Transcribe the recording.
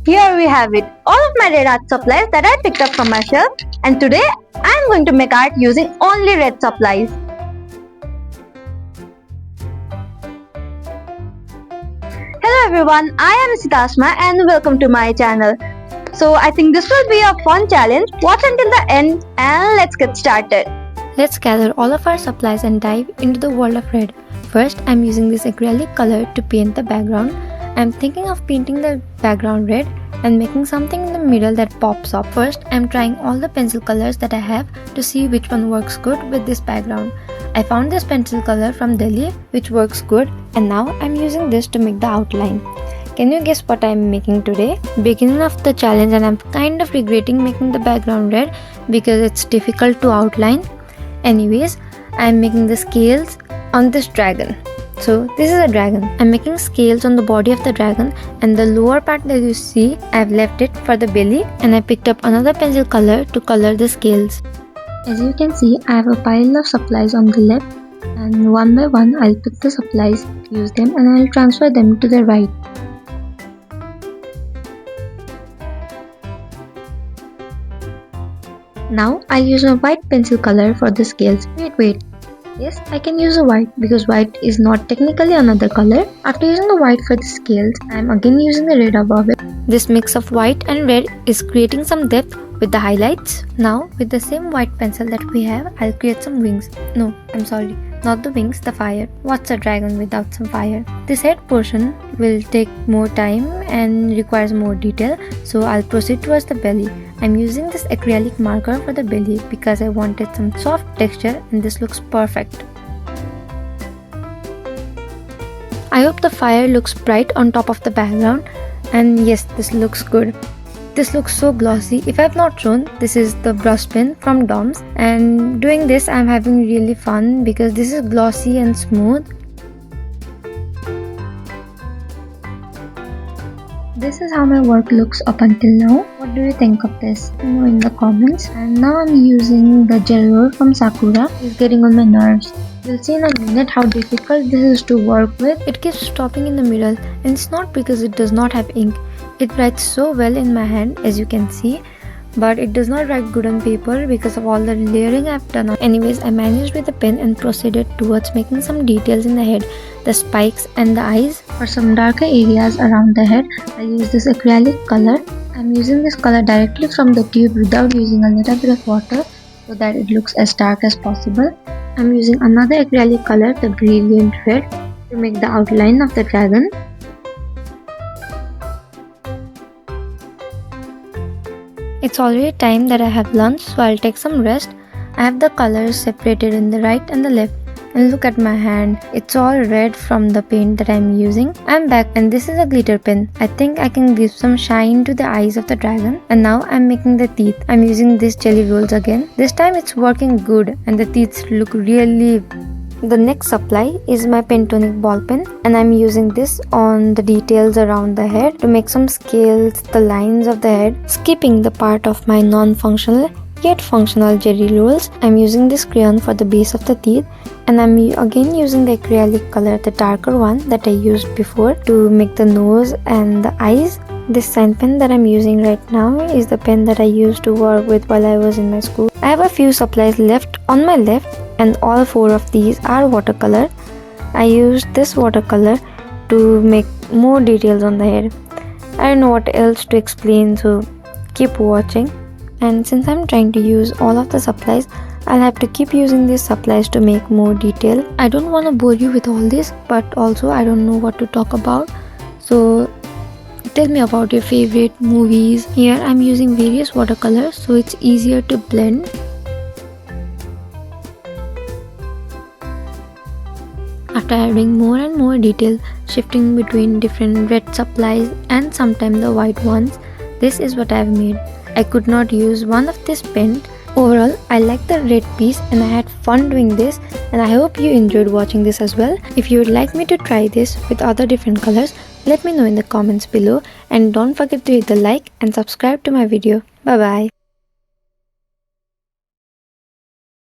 Here we have it, all of my red art supplies that I picked up from my shelf, and today I am going to make art using only red supplies. Hello everyone, I am Sitasma and welcome to my channel. So I think this will be a fun challenge. Watch until the end and let's get started. Let's gather all of our supplies and dive into the world of red. First, I'm using this acrylic color to paint the background. I'm thinking of painting the background red and making something in the middle that pops up. First, I'm trying all the pencil colors that I have to see which one works good with this background. I found this pencil color from Delhi which works good, and now I'm using this to make the outline. Can you guess what I'm making today? Beginning of the challenge, and I'm kind of regretting making the background red because it's difficult to outline. Anyways, I'm making the scales on this dragon. So this is a dragon. I'm making scales on the body of the dragon, and the lower part that you see, I've left it for the belly, and I picked up another pencil color to color the scales. As you can see, I have a pile of supplies on the left, and one by one I'll pick the supplies, use them, and I'll transfer them to the right. Now I'll use a white pencil color for the scales. Wait. Yes, I can use a white because white is not technically another color. After using the white for the scales, I am again using the red above it. This mix of white and red is creating some depth with the highlights. Now, with the same white pencil that we have, I'll create some wings. No, I'm sorry, not the wings, the fire. What's a dragon without some fire? This head portion will take more time and requires more detail, so I'll proceed towards the belly. I'm using this acrylic marker for the belly because I wanted some soft texture, and this looks perfect. I hope the fire looks bright on top of the background, and yes, this looks good. This looks so glossy. If I have not shown, this is the brush pen from DOMS, and doing this I'm having really fun because this is glossy and smooth. This is how my work looks up until now. What do you think of this? Let me know in the comments. And now I'm using the gel roll from Sakura. It's getting on my nerves. You'll see in a minute how difficult this is to work with. It keeps stopping in the middle, and it's not because it does not have ink. It writes so well in my hand, as you can see, but it does not write good on paper because of all the layering I've done. Anyways, I managed with the pen and proceeded towards making some details in the head, the spikes and the eyes. For some darker areas around the head, I use this acrylic color. I'm using this color directly from the tube without using a little bit of water so that it looks as dark as possible. I'm using another acrylic color, the brilliant red, to make the outline of the dragon. It's already time that I have lunch, so I'll take some rest. I have the colors separated in the right and the left, and look at my hand. It's all red from the paint that I'm using. I'm back, and this is a glitter pen. I think I can give some shine to the eyes of the dragon. And now I'm making the teeth. I'm using these jelly rolls again. This time it's working good, and the teeth look really. The next supply is my Pentonic ball pen, and I'm using this on the details around the head to make some scales, the lines of the head, skipping the part of my non-functional yet functional jelly rolls. I'm using this crayon for the base of the teeth, and I'm again using the acrylic color, the darker one that I used before, to make the nose and the eyes. This sign pen that I'm using right now is the pen that I used to work with while I was in my school. I have a few supplies left on my left, and all 4 of these are watercolor. I used this watercolor to make more details on the head. I don't know what else to explain, so keep watching. And since I'm trying to use all of the supplies, I'll have to keep using these supplies to make more detail. I don't want to bore you with all this, but also I don't know what to talk about. So tell me about your favorite movies. Here I'm using various watercolors, so it's easier to blend. After adding more and more detail, shifting between different red supplies and sometimes the white ones, this is what I've made. I could not use one of this pen. Overall, I like the red piece and I had fun doing this, and I hope you enjoyed watching this as well. If you would like me to try this with other different colors, let me know in the comments below, and don't forget to hit the like and subscribe to my video. Bye bye.